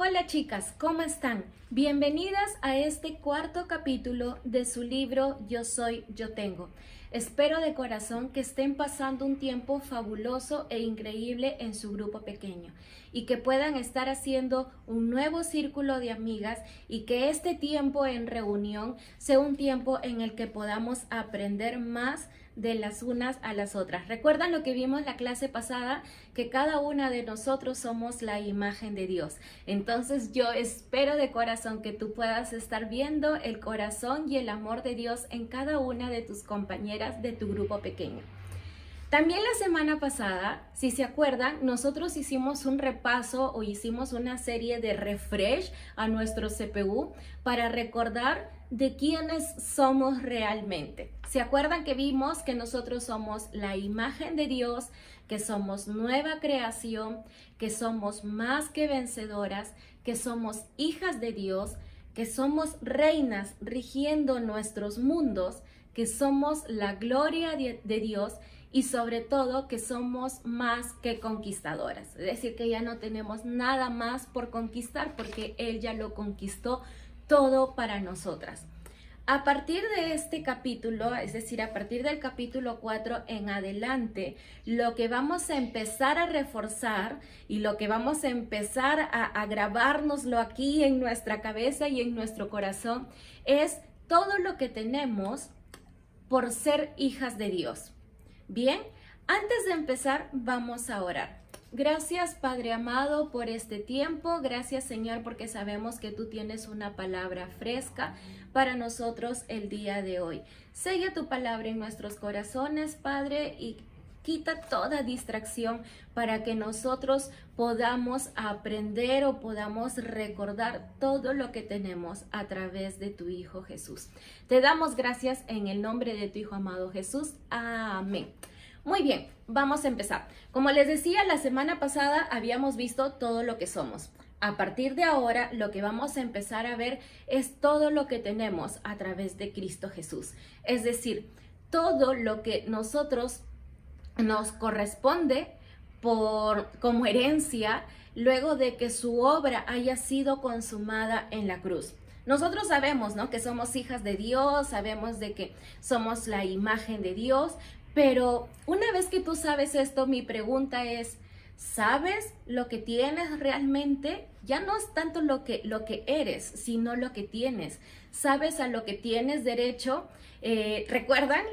Hola chicas, ¿cómo están? Bienvenidas a este cuarto capítulo de su libro Yo Soy, Yo Tengo. Espero de corazón que estén pasando un tiempo fabuloso e increíble en su grupo pequeño y que puedan estar haciendo un nuevo círculo de amigas y que este tiempo en reunión sea un tiempo en el que podamos aprender más de las unas a las otras. ¿Recuerdan lo que vimos la clase pasada? Que cada una de nosotros somos la imagen de Dios. Entonces yo espero de corazón que tú puedas estar viendo el corazón y el amor de Dios en cada una de tus compañeras de tu grupo pequeño. También la semana pasada, si se acuerdan, nosotros hicimos un repaso o hicimos una serie de refresh a nuestro CPU para recordar de quiénes somos realmente. ¿Se acuerdan que vimos que nosotros somos la imagen de Dios, que somos nueva creación, que somos más que vencedoras, que somos hijas de Dios, que somos reinas rigiendo nuestros mundos, que somos la gloria de Dios y sobre todo que somos más que conquistadoras? Es decir, que ya no tenemos nada más por conquistar porque Él ya lo conquistó todo para nosotras. A partir de este capítulo, es decir, a partir del capítulo 4 en adelante, lo que vamos a empezar a reforzar y lo que vamos a empezar a grabárnoslo aquí en nuestra cabeza y en nuestro corazón es todo lo que tenemos por ser hijas de Dios. Bien, antes de empezar vamos a orar. Gracias Padre amado por este tiempo, gracias Señor porque sabemos que tú tienes una palabra fresca para nosotros el día de hoy. Sella tu palabra en nuestros corazones, Padre, y quita toda distracción para que nosotros podamos aprender o podamos recordar todo lo que tenemos a través de tu Hijo Jesús. Te damos gracias en el nombre de tu Hijo amado Jesús. Amén. Muy bien, vamos a empezar. Como les decía, la semana pasada habíamos visto todo lo que somos. A partir de ahora, lo que vamos a empezar a ver es todo lo que tenemos a través de Cristo Jesús. Es decir, todo lo que nosotros nos corresponde como herencia luego de que su obra haya sido consumada en la cruz. Nosotros sabemos, ¿no?, que somos hijas de Dios, sabemos de que somos la imagen de Dios, pero una vez que tú sabes esto, mi pregunta es, ¿sabes lo que tienes realmente? Ya no es tanto lo que eres, sino lo que tienes. ¿Sabes a lo que tienes derecho? ¿Recuerdan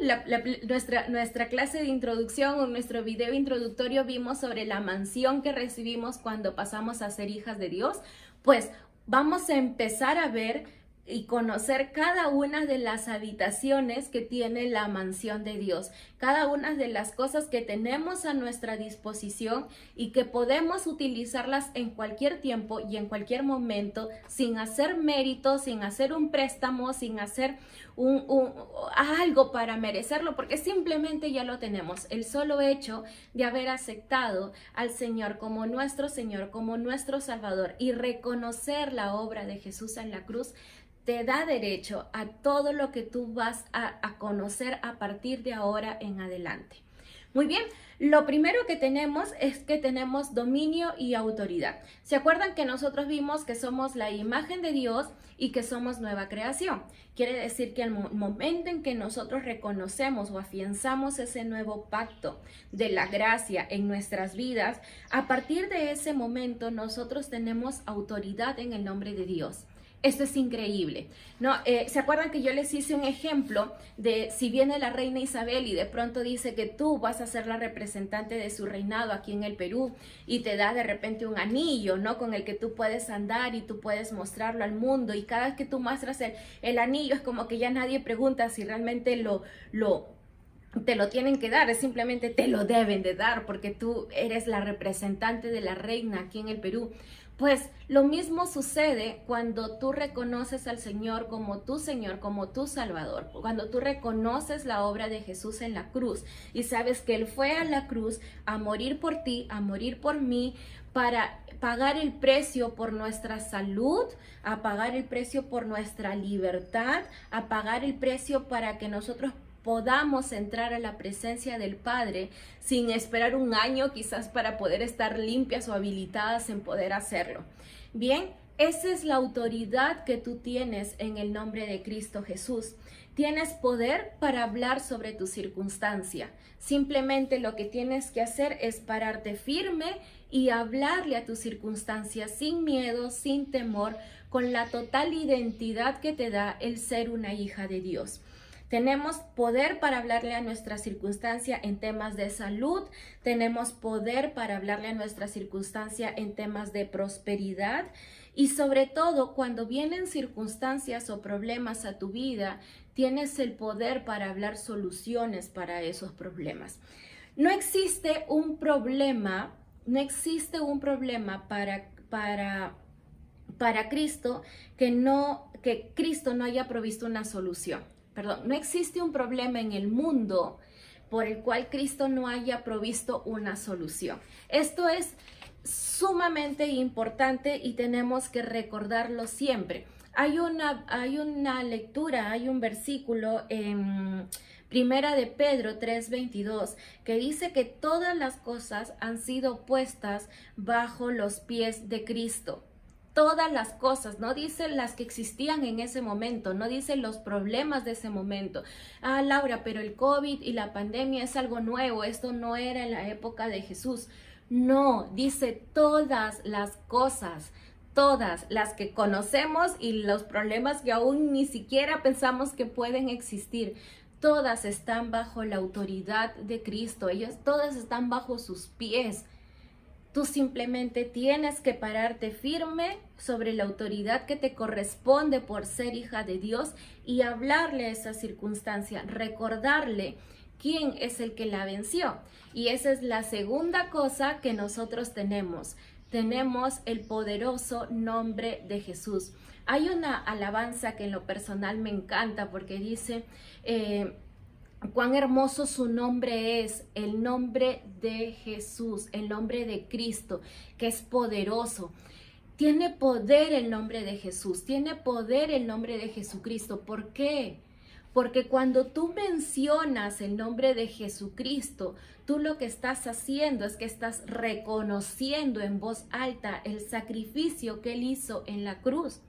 nuestra clase de introducción o nuestro video introductorio? Vimos sobre la mansión que recibimos cuando pasamos a ser hijas de Dios. Pues vamos a empezar a ver y conocer cada una de las habitaciones que tiene la mansión de Dios, cada una de las cosas que tenemos a nuestra disposición y que podemos utilizarlas en cualquier tiempo y en cualquier momento sin hacer mérito, sin hacer un préstamo, sin hacer algo para merecerlo, porque simplemente ya lo tenemos. El solo hecho de haber aceptado al Señor, como nuestro Salvador y reconocer la obra de Jesús en la cruz, te da derecho a todo lo que tú vas a conocer a partir de ahora en adelante. Muy bien, lo primero que tenemos es que tenemos dominio y autoridad. ¿Se acuerdan que nosotros vimos que somos la imagen de Dios y que somos nueva creación? Quiere decir que al momento en que nosotros reconocemos o afianzamos ese nuevo pacto de la gracia en nuestras vidas, a partir de ese momento nosotros tenemos autoridad en el nombre de Dios. Esto es increíble, ¿no? ¿Se acuerdan que yo les hice un ejemplo de si viene la reina Isabel y de pronto dice que tú vas a ser la representante de su reinado aquí en el Perú y te da de repente un anillo, ¿no?, con el que tú puedes andar y tú puedes mostrarlo al mundo, y cada vez que tú muestras el anillo es como que ya nadie pregunta si realmente te lo tienen que dar, es simplemente te lo deben de dar porque tú eres la representante de la reina aquí en el Perú. Pues lo mismo sucede cuando tú reconoces al Señor, como tu Salvador, cuando tú reconoces la obra de Jesús en la cruz y sabes que Él fue a la cruz a morir por ti, a morir por mí, para pagar el precio por nuestra salud, a pagar el precio por nuestra libertad, a pagar el precio para que nosotros podamos entrar a la presencia del Padre sin esperar un año quizás para poder estar limpias o habilitadas en poder hacerlo. Bien, esa es la autoridad que tú tienes en el nombre de Cristo Jesús. Tienes poder para hablar sobre tu circunstancia. Simplemente lo que tienes que hacer es pararte firme y hablarle a tu circunstancia sin miedo, sin temor, con la total identidad que te da el ser una hija de Dios. Tenemos poder para hablarle a nuestra circunstancia en temas de salud, tenemos poder para hablarle a nuestra circunstancia en temas de prosperidad y sobre todo cuando vienen circunstancias o problemas a tu vida, tienes el poder para hablar soluciones para esos problemas. No existe un problema para Cristo que Cristo no haya provisto una solución. No existe un problema en el mundo por el cual Cristo no haya provisto una solución. Esto es sumamente importante y tenemos que recordarlo siempre. Hay una lectura, hay un versículo en Primera de Pedro 3:22 que dice que todas las cosas han sido puestas bajo los pies de Cristo. Todas las cosas, no dice las que existían en ese momento, no dice los problemas de ese momento. Ah, Laura, pero el COVID y la pandemia es algo nuevo, esto no era en la época de Jesús. No, dice todas las cosas, todas las que conocemos y los problemas que aún ni siquiera pensamos que pueden existir. Todas están bajo la autoridad de Cristo, todas están bajo sus pies. Tú simplemente tienes que pararte firme sobre la autoridad que te corresponde por ser hija de Dios y hablarle a esa circunstancia, recordarle quién es el que la venció. Y esa es la segunda cosa que nosotros tenemos. Tenemos el poderoso nombre de Jesús. Hay una alabanza que en lo personal me encanta porque dice... cuán hermoso su nombre es, el nombre de Jesús, el nombre de Cristo, que es poderoso. Tiene poder el nombre de Jesús, tiene poder el nombre de Jesucristo. ¿Por qué? Porque cuando tú mencionas el nombre de Jesucristo, tú lo que estás haciendo es que estás reconociendo en voz alta el sacrificio que Él hizo en la cruz.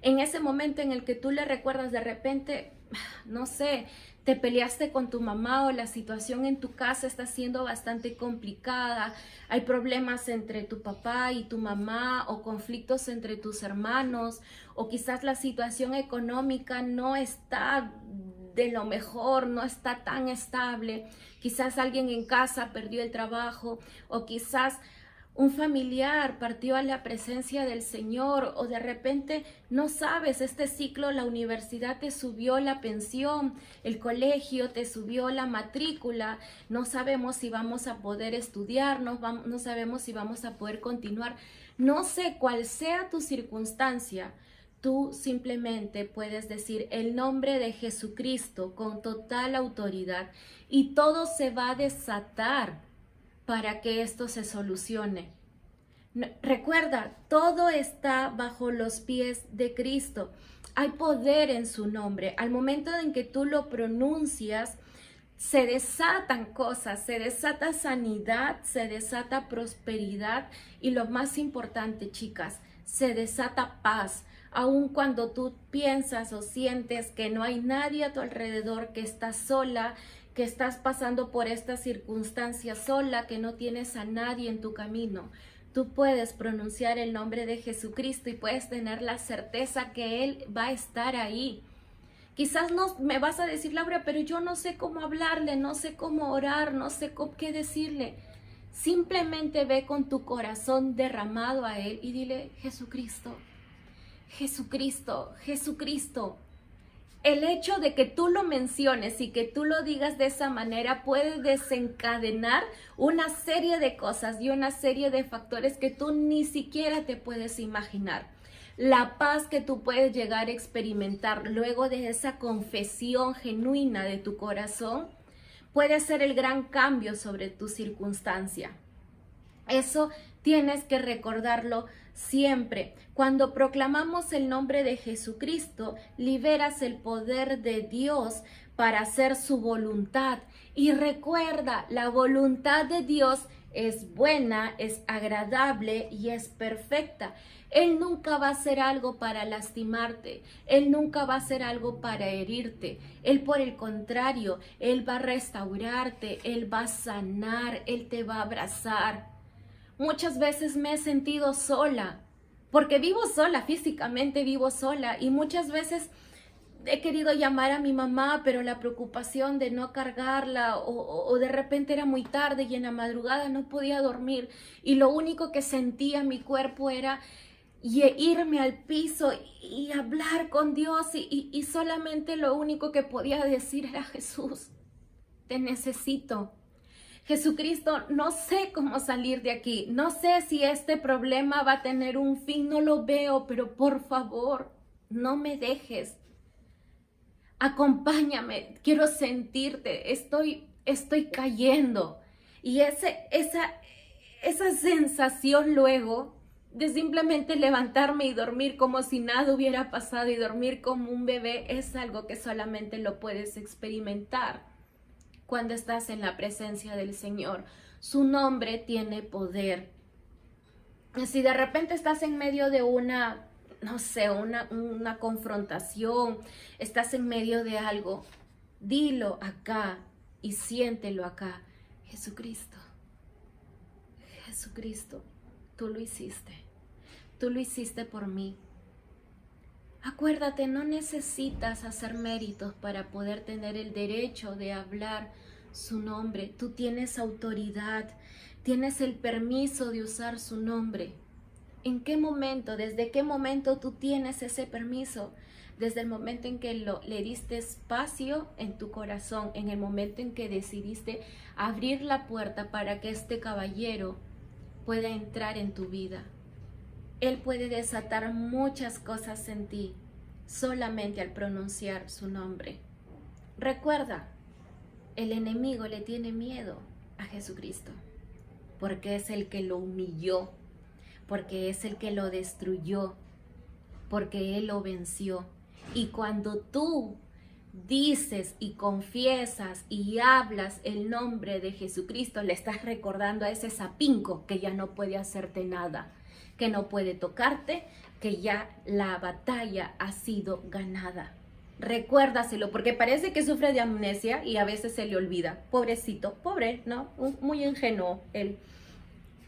En ese momento en el que tú le recuerdas de repente, no sé, te peleaste con tu mamá o la situación en tu casa está siendo bastante complicada, hay problemas entre tu papá y tu mamá o conflictos entre tus hermanos o quizás la situación económica no está de lo mejor, no está tan estable, quizás alguien en casa perdió el trabajo o quizás un familiar partió a la presencia del Señor o de repente no sabes, este ciclo, la universidad te subió la pensión, el colegio te subió la matrícula, no sabemos si vamos a poder estudiar, no sabemos si vamos a poder continuar. No sé cuál sea tu circunstancia, tú simplemente puedes decir el nombre de Jesucristo con total autoridad y todo se va a desatar para que esto se solucione. Recuerda, todo está bajo los pies de Cristo. Hay poder en su nombre. Al momento en que tú lo pronuncias, se desatan cosas, se desata sanidad, se desata prosperidad y lo más importante, chicas, se desata paz. Aun cuando tú piensas o sientes que no hay nadie a tu alrededor, que estás sola, que estás pasando por esta circunstancia sola, que no tienes a nadie en tu camino, tú puedes pronunciar el nombre de Jesucristo y puedes tener la certeza que Él va a estar ahí. Quizás no me vas a decir, Laura, pero yo no sé cómo hablarle, no sé cómo orar, no sé qué decirle. Simplemente ve con tu corazón derramado a Él y dile, Jesucristo, Jesucristo, Jesucristo. El hecho de que tú lo menciones y que tú lo digas de esa manera puede desencadenar una serie de cosas y una serie de factores que tú ni siquiera te puedes imaginar. La paz que tú puedes llegar a experimentar luego de esa confesión genuina de tu corazón puede ser el gran cambio sobre tu circunstancia. Eso tienes que recordarlo siempre. Cuando proclamamos el nombre de Jesucristo, liberas el poder de Dios para hacer su voluntad. Y recuerda, la voluntad de Dios es buena, es agradable y es perfecta. Él nunca va a hacer algo para lastimarte. Él nunca va a hacer algo para herirte. Él, por el contrario, Él va a restaurarte, Él va a sanar, Él te va a abrazar. Muchas veces me he sentido sola, porque vivo sola, físicamente vivo sola, y muchas veces he querido llamar a mi mamá, pero la preocupación de no cargarla o de repente era muy tarde y en la madrugada no podía dormir y lo único que sentía mi cuerpo era irme al piso y hablar con Dios y solamente lo único que podía decir era: Jesús, te necesito. Jesucristo, no sé cómo salir de aquí, no sé si este problema va a tener un fin, no lo veo, pero por favor, no me dejes. Acompáñame, quiero sentirte, estoy cayendo. Y esa sensación luego de simplemente levantarme y dormir como si nada hubiera pasado y dormir como un bebé es algo que solamente lo puedes experimentar cuando estás en la presencia del Señor. Su nombre tiene poder. Si de repente estás en medio de una confrontación, estás en medio de algo, dilo acá y siéntelo acá. Jesucristo, Jesucristo, tú lo hiciste por mí. Acuérdate, no necesitas hacer méritos para poder tener el derecho de hablar su nombre. Tú tienes autoridad, tienes el permiso de usar su nombre. ¿En qué momento, desde qué momento tú tienes ese permiso? Desde el momento en que le diste espacio en tu corazón, en el momento en que decidiste abrir la puerta para que este caballero pueda entrar en tu vida. Él puede desatar muchas cosas en ti solamente al pronunciar su nombre. Recuerda, el enemigo le tiene miedo a Jesucristo porque es el que lo humilló, porque es el que lo destruyó, porque Él lo venció. Y cuando tú dices y confiesas y hablas el nombre de Jesucristo, le estás recordando a ese sapinco que ya no puede hacerte nada, que no puede tocarte, que ya la batalla ha sido ganada. Recuérdaselo, porque parece que sufre de amnesia y a veces se le olvida. Pobrecito, pobre, ¿no? Muy ingenuo él.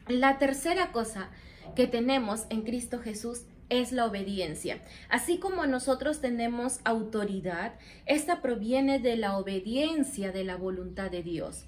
La tercera cosa que tenemos en Cristo Jesús es la obediencia. Así como nosotros tenemos autoridad, esta proviene de la obediencia de la voluntad de Dios.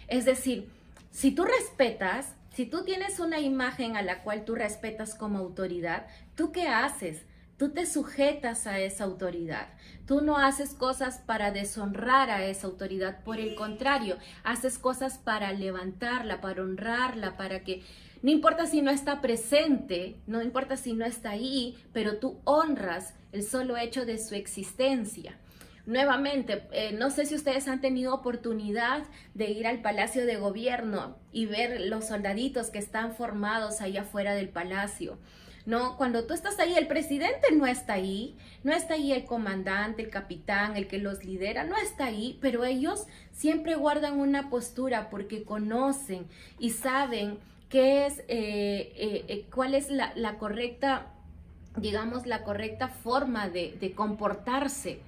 Es decir, si tú respetas, si tú tienes una imagen a la cual tú respetas como autoridad, ¿tú qué haces? Tú te sujetas a esa autoridad. Tú no haces cosas para deshonrar a esa autoridad. Por el contrario, haces cosas para levantarla, para honrarla, para que no importa si no está presente, no importa si no está ahí, pero tú honras el solo hecho de su existencia. Nuevamente, no sé si ustedes han tenido oportunidad de ir al Palacio de Gobierno y ver los soldaditos que están formados ahí afuera del palacio. No, cuando tú estás ahí, el presidente no está ahí el comandante, el capitán, el que los lidera, no está ahí, pero ellos siempre guardan una postura porque conocen y saben qué es, cuál es la correcta, digamos, la correcta forma de comportarse,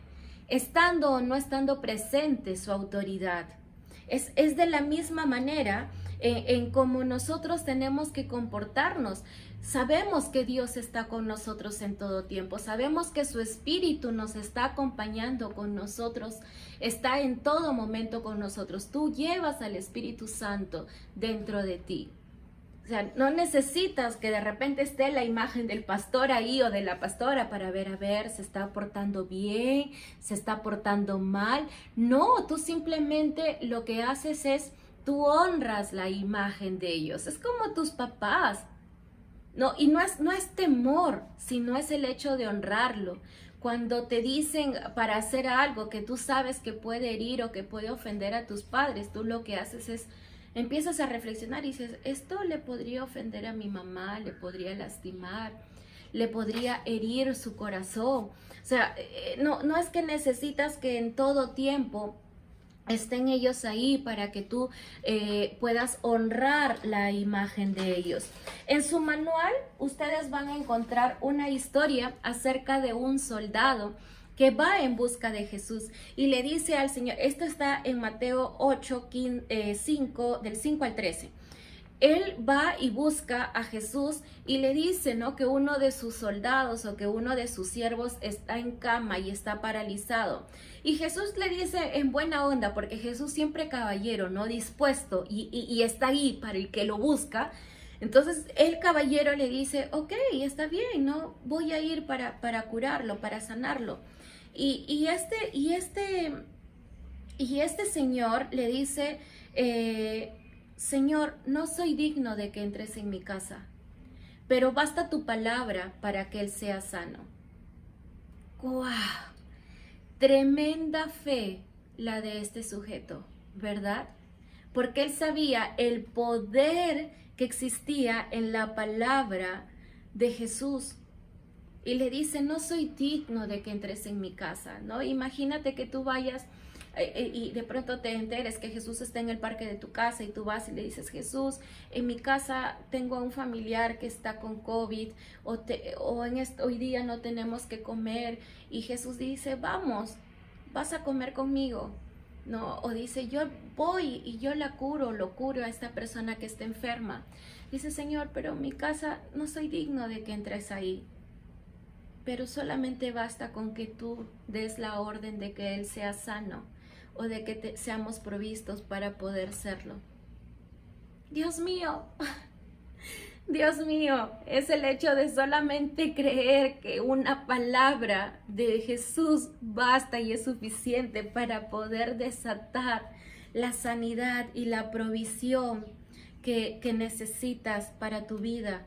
estando o no estando presente su autoridad. Es de la misma manera en cómo nosotros tenemos que comportarnos. Sabemos que Dios está con nosotros en todo tiempo. Sabemos que su Espíritu nos está acompañando con nosotros. Está en todo momento con nosotros. Tú llevas al Espíritu Santo dentro de ti. O sea, no necesitas que de repente esté la imagen del pastor ahí o de la pastora para ver, se está portando bien, se está portando mal. No, tú simplemente lo que haces es, tú honras la imagen de ellos. Es como tus papás. No, y no es temor, sino es el hecho de honrarlo. Cuando te dicen para hacer algo que tú sabes que puede herir o que puede ofender a tus padres, tú lo que haces es empiezas a reflexionar y dices, esto le podría ofender a mi mamá, le podría lastimar, le podría herir su corazón. O sea, no es que necesitas que en todo tiempo estén ellos ahí para que tú puedas honrar la imagen de ellos. En su manual ustedes van a encontrar una historia acerca de un soldado que va en busca de Jesús y le dice al Señor, esto está en Mateo 8, 5, del 5 al 13. Él va y busca a Jesús y le dice, ¿no?, que uno de sus soldados o que uno de sus siervos está en cama y está paralizado. Y Jesús le dice en buena onda, porque Jesús siempre caballero, ¿no?, dispuesto y está ahí para el que lo busca. Entonces el caballero le dice, ok, está bien, ¿no? Voy a ir para curarlo, para sanarlo. Y este señor le dice, Señor, no soy digno de que entres en mi casa, pero basta tu palabra para que él sea sano. ¡Guau! Tremenda fe la de este sujeto, ¿verdad? Porque él sabía el poder que existía en la palabra de Jesús. Y le dice, no soy digno de que entres en mi casa, ¿no? Imagínate que tú vayas y de pronto te enteres que Jesús está en el parque de tu casa y tú vas y le dices, Jesús, en mi casa tengo a un familiar que está con COVID hoy día no tenemos que comer. Y Jesús dice, vamos, vas a comer conmigo, ¿no? O dice, yo voy y yo lo curo a esta persona que está enferma. Dice, Señor, pero en mi casa no soy digno de que entres ahí. Pero solamente basta con que tú des la orden de que él sea sano o de que seamos provistos para poder serlo. Dios mío, Dios mío, es el hecho de solamente creer que una palabra de Jesús basta y es suficiente para poder desatar la sanidad y la provisión que necesitas para tu vida.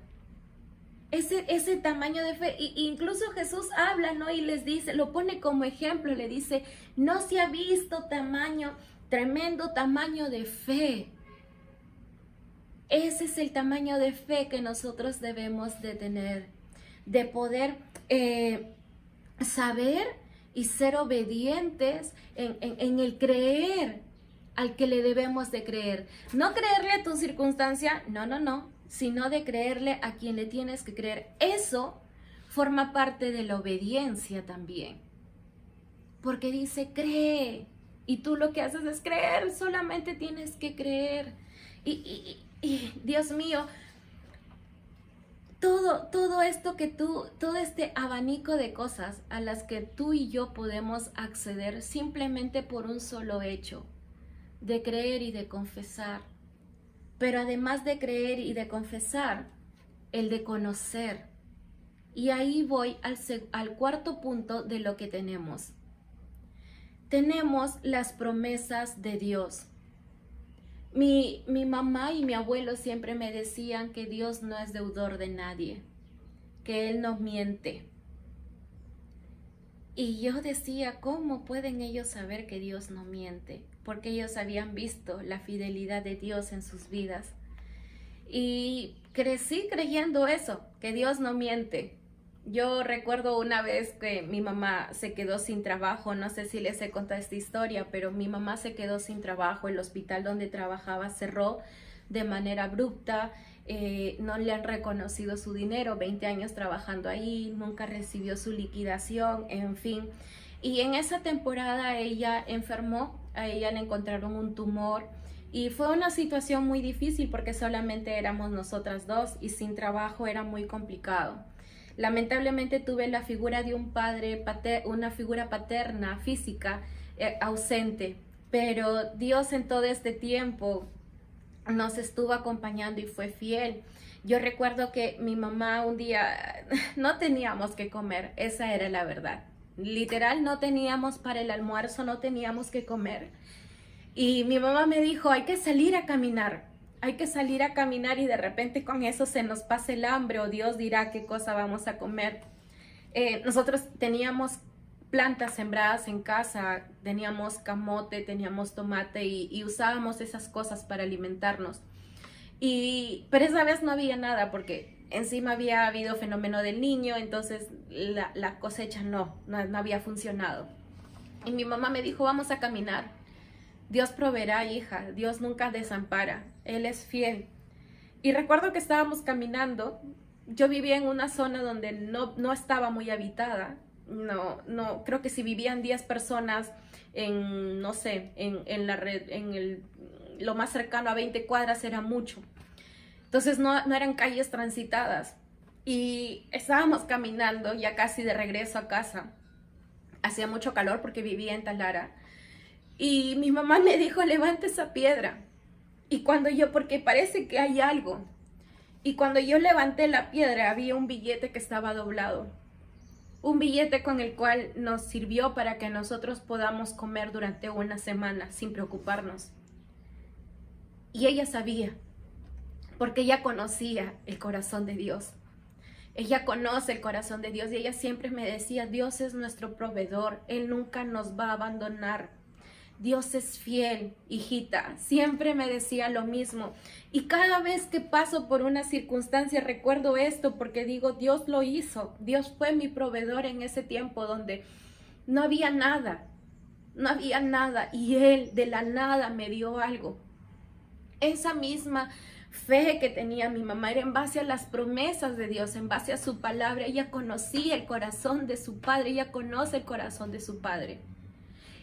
Ese tamaño de fe, incluso Jesús habla, ¿no? Y les dice, lo pone como ejemplo, le dice, no se ha visto tremendo tamaño de fe. Ese es el tamaño de fe que nosotros debemos de tener, de poder saber y ser obedientes en el creer al que le debemos de creer. No creerle a tu circunstancia, no, sino de creerle a quien le tienes que creer. Eso forma parte de la obediencia también. Porque dice, cree. Y tú lo que haces es creer, solamente tienes que creer. Y Dios mío, todo esto todo este abanico de cosas a las que tú y yo podemos acceder simplemente por un solo hecho, de creer y de confesar. Pero además de creer y de confesar, el de conocer. Y ahí voy al cuarto punto de lo que tenemos. Tenemos las promesas de Dios. Mi mamá y mi abuelo siempre me decían que Dios no es deudor de nadie, que Él no miente. Y yo decía, ¿cómo pueden ellos saber que Dios no miente? Porque ellos habían visto la fidelidad de Dios en sus vidas. Y crecí creyendo eso, que Dios no miente. Yo recuerdo una vez que mi mamá se quedó sin trabajo, no sé si les he contado esta historia, pero mi mamá se quedó sin trabajo, el hospital donde trabajaba cerró de manera abrupta, no le han reconocido su dinero, 20 años trabajando ahí, nunca recibió su liquidación, en fin. Y en esa temporada ella enfermó, a ella le encontraron un tumor y fue una situación muy difícil porque solamente éramos nosotras dos y sin trabajo era muy complicado. Lamentablemente tuve la figura de un padre, una figura paterna, física, ausente, pero Dios en todo este tiempo nos estuvo acompañando y fue fiel. Yo recuerdo que mi mamá un día no teníamos que comer, esa era la verdad. Literal, no teníamos para el almuerzo, no teníamos que comer. Y mi mamá me dijo, hay que salir a caminar y de repente con eso se nos pasa el hambre o Dios dirá qué cosa vamos a comer. Nosotros teníamos plantas sembradas en casa, teníamos camote, teníamos tomate y usábamos esas cosas para alimentarnos. Pero esa vez no había nada porque encima había habido fenómeno del niño, entonces la cosecha no había funcionado. Y mi mamá me dijo, vamos a caminar. Dios proveerá, hija, Dios nunca desampara, Él es fiel. Y recuerdo que estábamos caminando, yo vivía en una zona donde no estaba muy habitada, creo que si vivían 10 personas en, no sé, en la red, lo más cercano a 20 cuadras era mucho. Entonces no eran calles transitadas. Y estábamos caminando ya casi de regreso a casa. Hacía mucho calor porque vivía en Talara. Y mi mamá me dijo, levanta esa piedra. Y porque parece que hay algo. Y cuando yo levanté la piedra, había un billete que estaba doblado. Un billete con el cual nos sirvió para que nosotros podamos comer durante una semana sin preocuparnos. Y ella sabía, porque ella conocía el corazón de Dios. Ella conoce el corazón de Dios y ella siempre me decía, Dios es nuestro proveedor, Él nunca nos va a abandonar. Dios es fiel, hijita, siempre me decía lo mismo. Y cada vez que paso por una circunstancia recuerdo esto porque digo, Dios lo hizo. Dios fue mi proveedor en ese tiempo donde no había nada y Él de la nada me dio algo. Esa misma fe que tenía mi mamá era en base a las promesas de Dios, en base a su palabra. Ella conocía el corazón de su padre, ella conoce el corazón de su padre.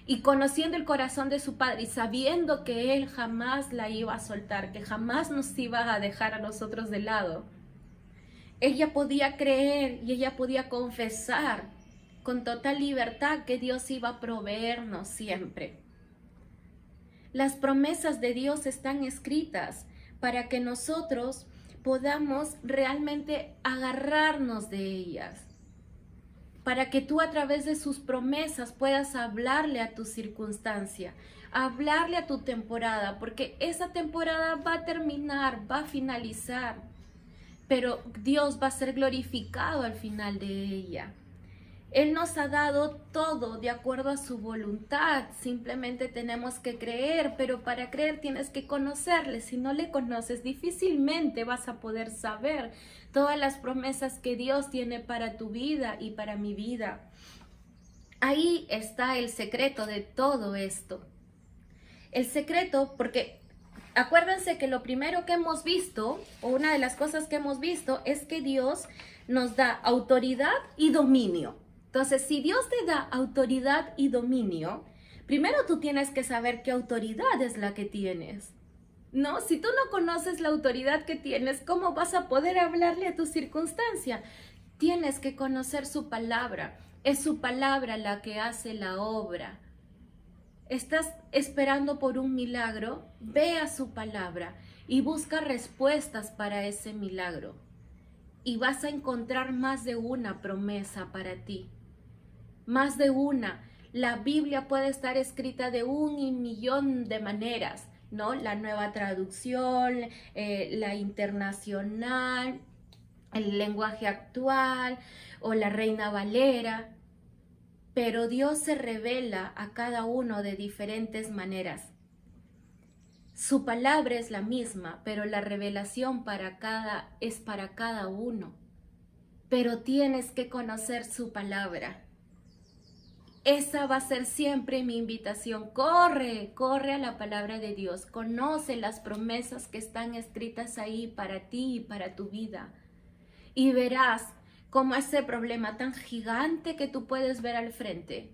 Y conociendo el corazón de su padre y sabiendo que Él jamás la iba a soltar, que jamás nos iba a dejar a nosotros de lado, ella podía creer y ella podía confesar con total libertad que Dios iba a proveernos siempre. Las promesas de Dios están escritas para que nosotros podamos realmente agarrarnos de ellas. Para que tú a través de sus promesas puedas hablarle a tu circunstancia, hablarle a tu temporada, porque esa temporada va a terminar, va a finalizar, pero Dios va a ser glorificado al final de ella. Él nos ha dado todo de acuerdo a su voluntad, simplemente tenemos que creer, pero para creer tienes que conocerle. Si no le conoces, difícilmente vas a poder saber todas las promesas que Dios tiene para tu vida y para mi vida. Ahí está el secreto de todo esto. El secreto, porque acuérdense que lo primero que hemos visto, o una de las cosas que hemos visto, es que Dios nos da autoridad y dominio. Entonces, si Dios te da autoridad y dominio, primero tú tienes que saber qué autoridad es la que tienes. No, si tú no conoces la autoridad que tienes, ¿cómo vas a poder hablarle a tu circunstancia? Tienes que conocer su palabra. Es su palabra la que hace la obra. ¿Estás esperando por un milagro? Ve a su palabra y busca respuestas para ese milagro. Y vas a encontrar más de una promesa para ti. Más de una. La Biblia puede estar escrita de 1.000.000 de maneras, ¿no? La Nueva Traducción, la Internacional, el lenguaje actual o la Reina Valera. Pero Dios se revela a cada uno de diferentes maneras. Su palabra es la misma, pero la revelación es para cada uno. Pero tienes que conocer su palabra. Esa va a ser siempre mi invitación. Corre a la palabra de Dios. Conoce las promesas que están escritas ahí para ti y para tu vida. Y verás cómo ese problema tan gigante que tú puedes ver al frente,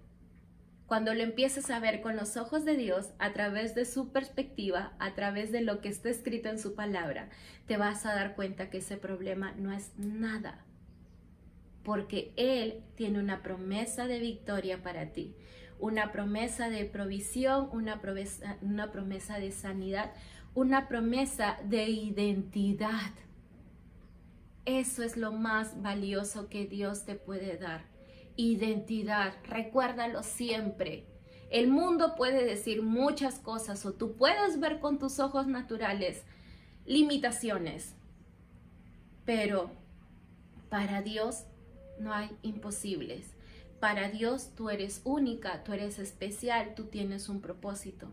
cuando lo empieces a ver con los ojos de Dios, a través de su perspectiva, a través de lo que está escrito en su palabra, te vas a dar cuenta que ese problema no es nada. Porque Él tiene una promesa de victoria para ti, una promesa de provisión, una promesa de sanidad, una promesa de identidad. Eso es lo más valioso que Dios te puede dar. Identidad, recuérdalo siempre. El mundo puede decir muchas cosas o tú puedes ver con tus ojos naturales limitaciones, pero para Dios no hay imposibles. Para Dios tú eres única, tú eres especial, tú tienes un propósito.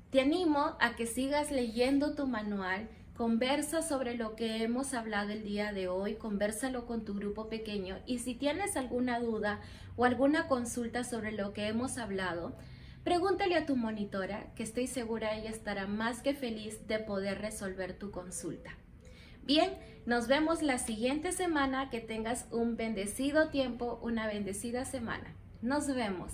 Te animo a que sigas leyendo tu manual, conversa sobre lo que hemos hablado el día de hoy, convérsalo con tu grupo pequeño y si tienes alguna duda o alguna consulta sobre lo que hemos hablado, pregúntale a tu monitora, que estoy segura ella estará más que feliz de poder resolver tu consulta. Bien, nos vemos la siguiente semana, que tengas un bendecido tiempo, una bendecida semana. Nos vemos.